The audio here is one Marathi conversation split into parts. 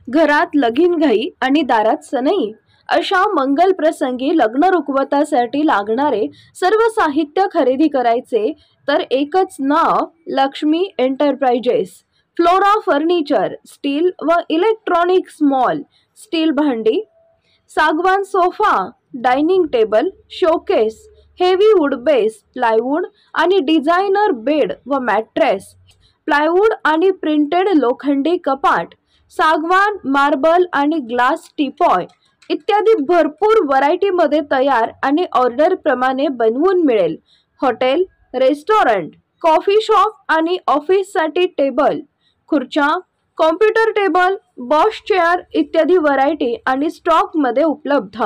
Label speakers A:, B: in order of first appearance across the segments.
A: घरात लगीनघाई आणि दारात सनई अशा मंगल प्रसंगी लग्न रुखवतासाठी लागणारे सर्व साहित्य खरेदी करायचे तर एकच नाव Lakshmi enterprises. Flora furniture, steel व इलेक्ट्रॉनिक्स मॉल, स्टील भांडी, सागवान sofa, dining table, showcase, heavy wood base, plywood आणि डिझायनर बेड व मॅट्रेस, प्लायवूड आणि प्रिंटेड लोखंडी कपाट, सागवान, मार्बल आणि ग्लास टीपॉय इत्यादी भरपूर व्हरायटीमध्ये तयार आणि ऑर्डर प्रमाणे बनवून मिळेल। हॉटेल, रेस्टॉरंट, कॉफी शॉप आणि ऑफिससाठी टेबल, खुर्च्या, कॉम्प्युटर टेबल, बॉश चेअर इत्यादी व्हरायटी आणि स्टॉक मध्ये उपलब्ध।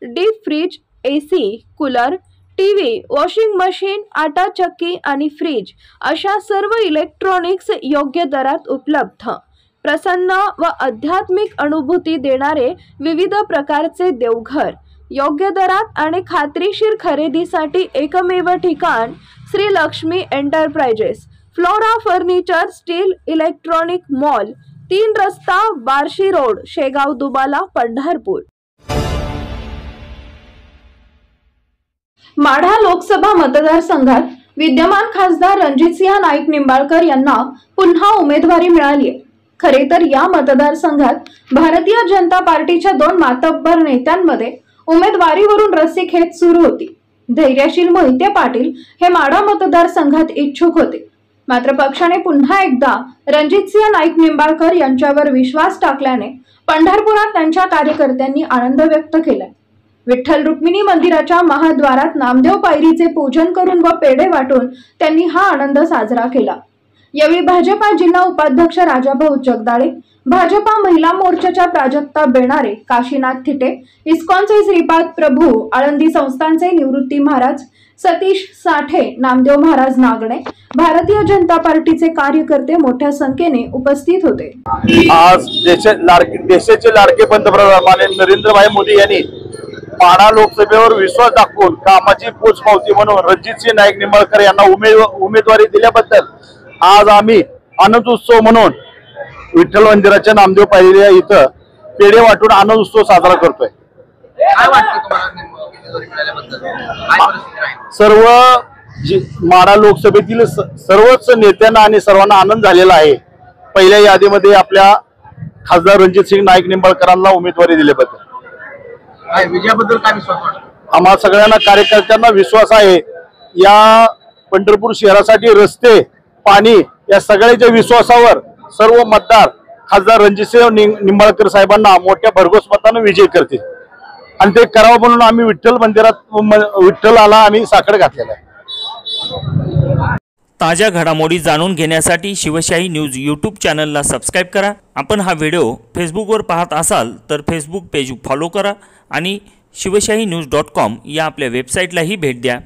A: Deep freeze, AC, cooler, TV, washing machine, आटा चक्की आणि फ्रीज अशा सर्व इलेक्ट्रॉनिक्स योग्य दरात उपलब्ध। प्रसन्न व आध्यात्मिक अनुभूती देणारे विविध प्रकारचे देवघर, योग्य दरात आणि खात्रीशीर खरेदीसाठी एकमेव ठिकाण Shri Lakshmi enterprises, Flora furniture, steel electronic mall, 3 रस्ता, बार्शी रोड, शेगाव दुबाला, पंढरपूर। माढा लोकसभा मतदारसंघात विद्यमान खासदार रणजितसिंह नाईक निंबाळकर यांना पुन्हा उमेदवारी मिळाली आहे। खरे तर या मतदारसंघात भारतीय जनता पार्टीच्या 2 मातब्बर नेत्यांमध्ये उमेदवारीवरून रस्सीखेच सुरू होती। धैर्यशील मोहिते पाटील हे माढा मतदारसंघात इच्छुक होते, मात्र पक्षाने पुन्हा एकदा रणजितसिंह नाईक निंबाळकर यांच्यावर विश्वास टाकल्याने पंढरपुरात त्यांच्या कार्यकर्त्यांनी आनंद व्यक्त केला। विठ्ठल रुक्मिणी मंदिराच्या महाद्वारात नामदेव पायरीचे पूजन करून व पेढे वाटून त्यांनी हा आनंद साजरा केला। यावेळी भाजपा जिल्हा उपाध्यक्ष राजाभाऊ जगदाळे, भाजपा महिला मोर्चाच्या प्राजक्ता बेणारे, काशीनाथ थिटे, इस्कॉनचे श्रीपाद प्रभू, आळंदी संस्थानचे निवृत्ती महाराज, सतीश साठे, नामदेव महाराज नागणे, भारतीय जनता पार्टीचे कार्यकर्ते मोठ्या संख्येने उपस्थित होते।
B: आज देशाचे लाडके पंतप्रधान माननीय नरेंद्रभाई मोदी यांनी माढा लोकसभेवर विश्वास दाखवून कामाची पोचपावती म्हणून रणजितसिंह नाईक निंबाळकर यांना उमेदवारी दिल्याबद्दल आज आम्ही आनंद उत्सव म्हणून विठ्ठल मंदिराच्या नामदेव पायरी इथं पेढे वाटून आनंद उत्सव साजरा करतोय।
C: काय वाटतं तुम्हाला उमेदवारी मिळाल्याबद्दल? काय परिस्थिती आहे?
B: सर्व माढा लोकसभेतील सर्वच नेत्यांना आणि सर्वांना आनंद झालेला आहे। पहिल्या यादीमध्ये आपल्या खासदार रणजितसिंह नाईक निंबाळकरांना उमेदवारी दिल्याबद्दल
C: विजयाबद्दल काय विश्वास वाटतो?
B: आम्हा सगळ्यांना कार्यकर्त्यांना विश्वास आहे। या पंढरपूर शहरासाठी रस्ते, पाणी या सगळ्याच्या विश्वासावर सर्व मतदार खासदार रणजितसिंह निंबाळकर साहेबांना मोठ्या भरघोस मताने विजय करतील आणि ते करावं म्हणून आम्ही विठ्ठल मंदिरात विठ्ठलाला आम्ही साखर घातलेला आहे।
D: ताज्या घडामोडी जाणून घेण्यासाठी शिवशाही न्यूज यूट्यूब चॅनलला सबस्क्राईब करा। आपण हा व्हिडिओ फेसबुकवर पाहत असाल तर फेसबुक पेज फॉलो करा आणि शिवशाही न्यूज.com या आपल्या वेबसाईटलाही भेट द्या।